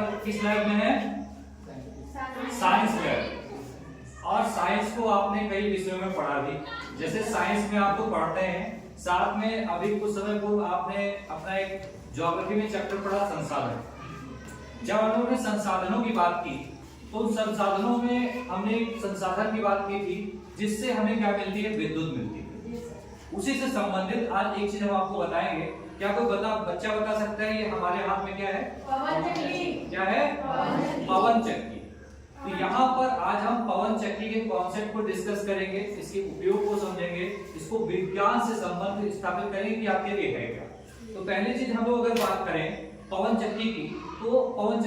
पर किस लैब में है? Science lab. और साइंस को आपने कई विषयों में पढ़ा भी, जैसे साइंस में आप तो पढ़ते हैं, साथ में अभी कुछ समय पूर्व आपने अपना एक ज्योग्राफी में चैप्टर पढ़ा संसाधन। जब हम लोगों ने संसाधनों की बात की तो उन संसाधनों में हमने एक संसाधन की बात की थी जिससे हमें क्या मिलती है? विद्युत मिलती है। उसी से संबंधित आज एक चीज हम आपको बताएंगे। क्या कोई बच्चा बता सकता है ये हमारे हाथ में क्या है? पवन चक्की। क्या है? पवन चक्की। तो यहाँ पर आज हम पवन चक्की के कॉन्सेप्ट को डिस्कस करेंगे, इसके उपयोग को समझेंगे, इसको विज्ञान से संबंध स्थापित करेंगे कि आखिर ये है क्या। तो पहली चीज हम लोग अगर बात करें पवन चक्की की, तो पवन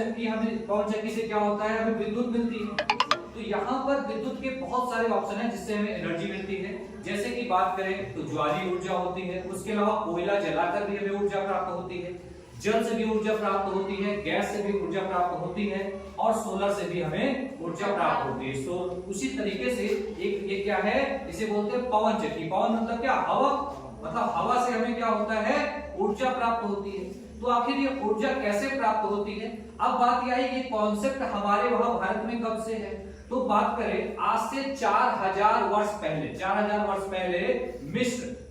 चक्की से क्या होता है? हमें विद्युत मिलती है। तो यहाँ पर विद्युत के बहुत सारे ऑप्शन हैं जिससे हमें एनर्जी मिलती है। जैसे कि बात करें तो ज्वाली ऊर्जा होती है, उसके अलावा कोयला जलाकर भी हमें ऊर्जा प्राप्त होती है, जल से भी ऊर्जा प्राप्त होती है, गैस से भी ऊर्जा प्राप्त होती है और सोलर से भी हमें ऊर्जा प्राप्त होती है। तो उसी तरीके से एक ये क्या है? इसे बोलते हैं पवन चक्की। पवन मतलब क्या? हवा। मतलब हवा से हमें क्या होता है? ऊर्जा प्राप्त होती है। तो आखिर ये ऊर्जा कैसे प्राप्त होती है? अब बात यह है ये कॉन्सेप्ट हमारे वहां भारत में कब से है? तो बात करें आज से 4000 वर्ष पहले, 4000 वर्ष पहले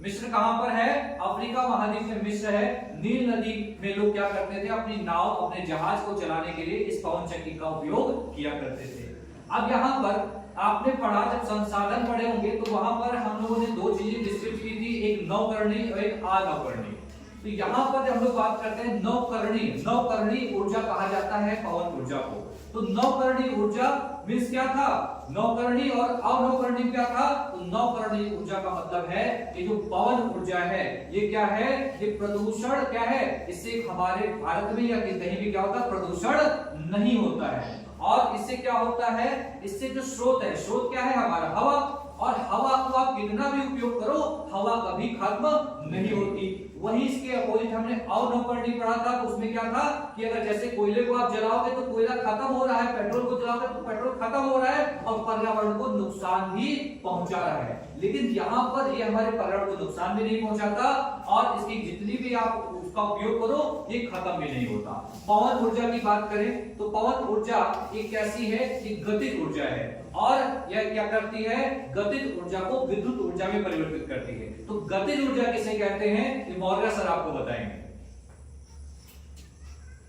मिस्र कहां पर है? अफ्रीका महाद्वीप में मिस्र है। नील नदी में लोग क्या करते थे? अपनी नाव, अपने जहाज को चलाने के लिए इस पवन चक्की का उपयोग किया करते थे। अब यहाँ पर आपने पढ़ा, जब संसाधन पढ़े होंगे तो वहां पर हम लोगों ने दो चीजें डिस्कस की थी, एक नवकरणीय और एक अनवकरणीय। तो यहाँ पर जब हम लोग बात करते हैं नवकरणीय ऊर्जा कहा जाता है पवन ऊर्जा को। तो नवकरणीय ऊर्जा मींस क्या था? नवकरणीय और अनवकरणीय क्या था? तो नवकरणीय ऊर्जा का मतलब है ये जो पवन ऊर्जा है ये क्या है? ये प्रदूषण क्या है? इससे हमारे भारत में या कहीं भी क्या होता है? प्रदूषण नहीं होता है। और इससे क्या होता है? इससे जो स्रोत है, स्रोत क्या है हमारा? हवा। और हवा को आप कितना भी उपयोग करो हवा कभी खत्म नहीं होती। वही इसके अपोजिट हमने अनवकरणीय पढ़ा था, तो उसमें क्या था कि अगर जैसे कोयले को आप जलाओगे तो कोयला खत्म हो रहा है, पेट्रोल को जलाओगे तो पेट्रोल खत्म हो रहा है और पर्यावरण को नुकसान भी पहुंचा रहा है। लेकिन यहाँ पर ये हमारे पर्यावरण को नुकसान भी नहीं पहुंचाता और इसकी जितनी भी आप उसका उपयोग करो ये खत्म भी नहीं होता। पवन ऊर्जा की बात करें तो पवन ऊर्जा एक कैसी है? ये गतिज ऊर्जा है और यह क्या करती है? गतिज ऊर्जा को विद्युत ऊर्जा में परिवर्तित करती है। तो गतिज ऊर्जा किसे कहते हैं? ये मौर्य सर आपको बताएंगे।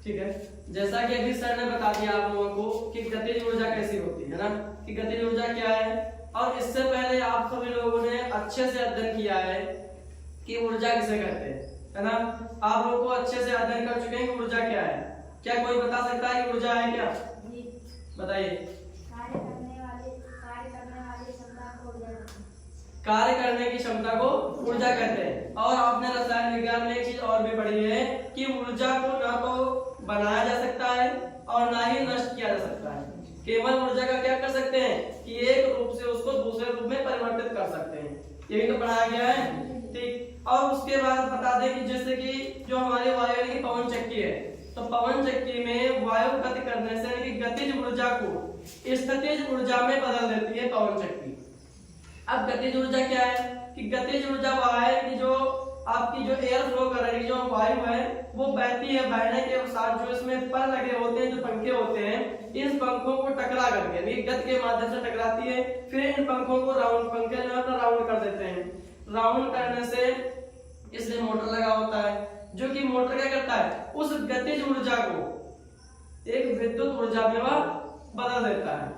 ठीक है, जैसा कि अभी सर ने बता दिया आप लोगों को कि गतिज ऊर्जा कैसी होती है ना, कि गतिज ऊर्जा क्या है। और इससे पहले आप सभी लोगों ने अच्छे से अध्ययन किया है कि ऊर्जा किसे कहते हैं, है ना। आप लोगों को अच्छे से अध्ययन कर चुके हैं कि ऊर्जा क्या है। क्या कोई बता सकता है कि ऊर्जा है क्या? बताइए। कार्य करने की क्षमता को ऊर्जा कहते हैं। और आपने रसायन विज्ञान में एक चीज और भी पढ़ी है कि ऊर्जा को ना तो बनाया जा सकता है और ना ही नष्ट किया जा सकता है। केवल ऊर्जा का क्या कर सकते हैं कि एक रूप से उसको दूसरे रूप में परिवर्तित कर सकते हैं। यही तो पढ़ाया गया है, ठीक। और उसके बाद बता दें कि जैसे कि जो हमारी वायु की पवन चक्की है, तो पवन चक्की में वायु गति करने से यानी कि गतिज ऊर्जा को स्थितिज ऊर्जा में बदल देती है पवन चक्की। अब गतिज ऊर्जा क्या है कि गतिज ऊर्जा वह है कि जो आपकी जो एयर फ्लो कर रही है, जो वायु है वो बहती है, बहने के साथ जो इसमें पर लगे होते हैं, जो पंखे होते हैं, इन पंखों को टकरा करके यानी गति के माध्यम से टकराती है। फिर इन पंखों को राउंड, पंखे जो है अपना राउंड कर देते हैं। राउंड करने से इसमें मोटर लगा होता है, जो कि मोटर क्या करता है? उस गतिज ऊर्जा को एक विद्युत ऊर्जा में वह बदल देता है।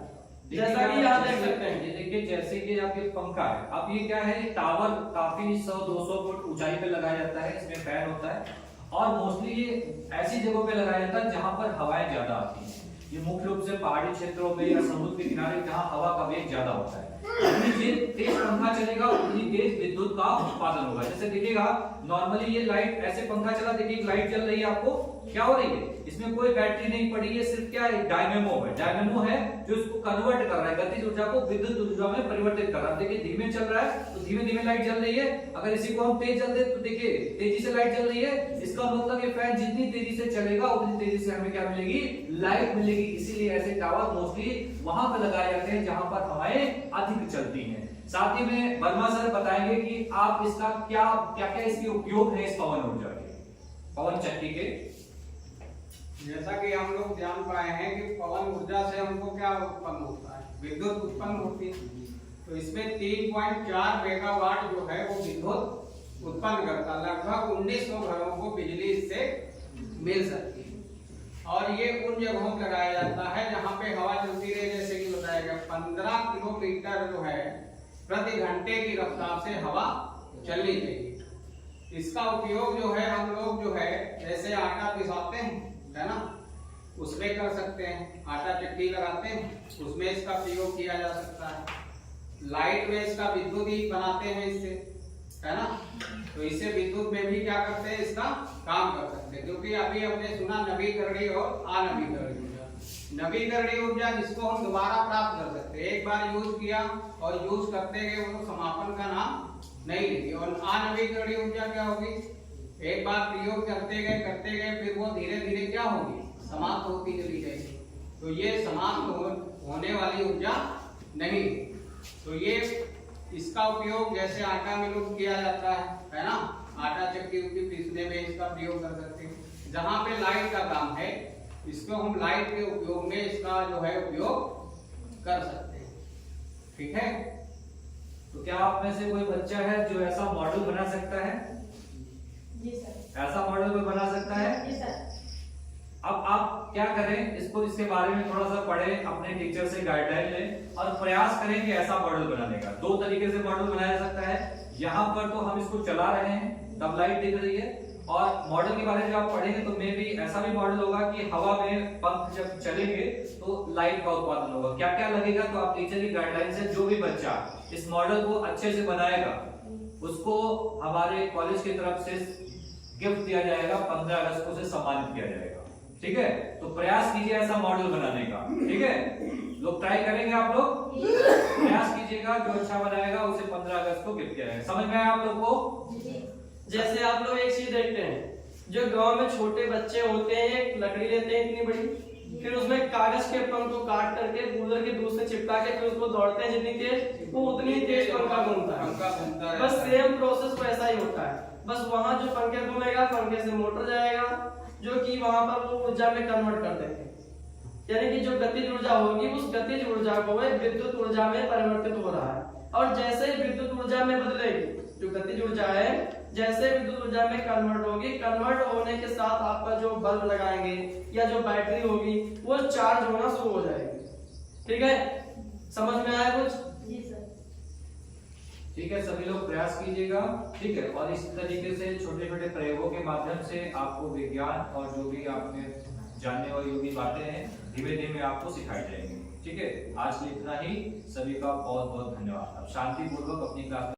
जैसा कि यहाँ देख सकते हैं, देखिए जैसे कि आपके पंखा है, अब ये क्या है? टावर काफी 100-200 फुट ऊंचाई पे लगाया जाता है, इसमें फैन होता है और मोस्टली ये ऐसी जगहों पे लगाया जाता है जहां पर हवाएं ज्यादा आती हैं। ये मुख्य रूप से पहाड़ी क्षेत्रों में या समुद्र के किनारे जहां हवा का वेग ज्यादा होता है। जितनी तेज पंखा चलेगा उतनी तेज विद्युत का उत्पादन होगा। जैसे देखिएगा नॉर्मली ये लाइट ऐसे पंखा चला, देखिए लाइट जल रही है, आपको क्या हो रही है? इसमें कोई बैटरी नहीं पड़ी है, सिर्फ क्या है? डायनेमो है जो इसको कन्वर्ट कर रहा है, गतिज ऊर्जा को विद्युत ऊर्जा में परिवर्तित कर रहा है। देखिए धीमे चल रहा है तो धीमे धीमे लाइट जल रही है, अगर इसी को हम तेज जल दे तो देखिए तेजी से लाइट जल रही है। इसका मतलब ये फैन जितनी तेजी से चलेगा उतनी तेजी से हमें क्या मिलेगी? लाइट मिलेगी। इसीलिए ऐसे टावर मोस्टली वहां पर लगाए जाते हैं जहां पर हवाएं अधिक चलती हैं। साथ ही में वर्मा सर बताएंगे कि आप इसका क्या क्या क्या इसके उपयोग है इस पवन ऊर्जा के, पवन चक्की के। जैसा कि हम लोग जान पाए हैं कि पवन ऊर्जा से हमको क्या उत्पन्न होता है, विद्युत उत्पन्न होती है। तो इसमें 3.4 मेगावाट जो है वो विद्युत उत्पन्न करता है। लगभग 1900 घरों को बिजली इससे मिल सकती है। और ये उन जगहों पर लगाया जाता है जहाँ पे हवा चलती रहे, जैसे कि बताया गया 15 किलोमीटर जो है प्रति घंटे की रफ्तार से हवा चलनी चाहिए। इसका उपयोग जो है हम लोग जो है जैसे आटा पिसाते हैं, है ना, उसमें कर सकते हैं। आटा चक्की लगाते हैं, उसमें इसका प्रयोग किया जा सकता है। लाइट में इसका विद्युत ही बनाते हैं इससे, है ना, तो इससे विद्युत में भी क्या करते हैं, इसका काम कर सकते हैं। क्योंकि अभी हमने सुना नवीकरणीय और अनवीकरणीय ऊर्जा। नवीकरणीय ऊर्जा जिसको हम दोबारा प्राप्त कर सकते हैं, एक बार यूज किया और यूज करते गए वो समापन का नाम नहीं लेगी। और अनवीकरणीय ऊर्जा क्या होगी, एक बार प्रयोग करते गए फिर वो धीरे धीरे क्या होगी, समाप्त होती चली जाएगी। तो ये समाप्त होने वाली ऊर्जा नहीं। तो ये इसका उपयोग जैसे आटा में लोग किया जाता है ना, आटा चक्की पीसने में इसका प्रयोग कर सकते हैं। जहाँ पे लाइट का काम है, इसको हम लाइट के उपयोग में इसका जो है उपयोग कर सकते हैं। ठीक है, तो क्या आप में से कोई बच्चा है जो ऐसा मॉडल बना सकता है? जी सर। ऐसा मॉडल कोई बना सकता है? जी सर। अब आप क्या करें, इसके बारे में थोड़ा सा पढ़ें, अपने टीचर से गाइडलाइन लें और प्रयास करें कि ऐसा मॉडल बनाने का। दो तरीके से मॉडल बनाया जा सकता है। यहाँ पर तो हम इसको चला रहे हैं, तब लाइट दिख रही है, और मॉडल के बारे में जब आप पढ़ेंगे तो मे भी ऐसा भी मॉडल होगा कि हवा में पंख जब चलेंगे तो लाइट का उत्पादन होगा। क्या क्या लगेगा, तो आप टीचर की गाइडलाइन से जो भी बच्चा इस मॉडल को अच्छे से बनाएगा उसको हमारे कॉलेज की तरफ से गिफ्ट दिया जाएगा, 15 अगस्त को उसे सम्मानित किया जाएगा। ठीक है, तो प्रयास कीजिए ऐसा मॉडल बनाने का। ठीक है, लोग ट्राई करेंगे, आप लोग प्रयास कीजिएगा, जो अच्छा बनाएगा उसे 15 अगस्त को गिफ्ट किया जाएगा। समझ में आया आप लोग को? जैसे आप लोग एक चीज देखते हैं, जो गांव में छोटे बच्चे होते हैं, एक लकड़ी लेते हैं इतनी बड़ी, फिर उसमें कागज के पंख को काट करके कूलर के दूध से चिपका के फिर उसको दौड़ते हैं, जितनी तेज वो उतनी तेज पंखा घूमता है। बस सेम प्रोसेस वैसा ही होता है। बस वहां जो पंखे घूमेगा, पंखे से मोटर जाएगा जो कि वहां पर वो ऊर्जा में कन्वर्ट कर देते हैं। यानी कि जो गतिज ऊर्जा होगी उस गतिज ऊर्जा को विद्युत ऊर्जा में परिवर्तित हो रहा है। और जैसे ही विद्युत ऊर्जा में बदलेगी, जो गतिज ऊर्जा है जैसे विद्युत ऊर्जा में कन्वर्ट होगी, कन्वर्ट होने के साथ आपका जो बल्ब लगाएंगे या जो बैटरी होगी वो चार्ज होना शुरू हो जाएगी। ठीक है, समझ में आया कुछ? जी सर। ठीक है, सभी लोग प्रयास कीजिएगा। ठीक है, और इस तरीके से छोटे छोटे प्रयोगों के माध्यम से आपको विज्ञान और जो भी आपने जानने वाली जो भी बातें हैं धीमे धीमे आपको सिखाई जाएंगी। ठीक है, आज के लिए इतना ही। सभी का बहुत बहुत धन्यवाद। अब शांतिपूर्वक अपनी क्लास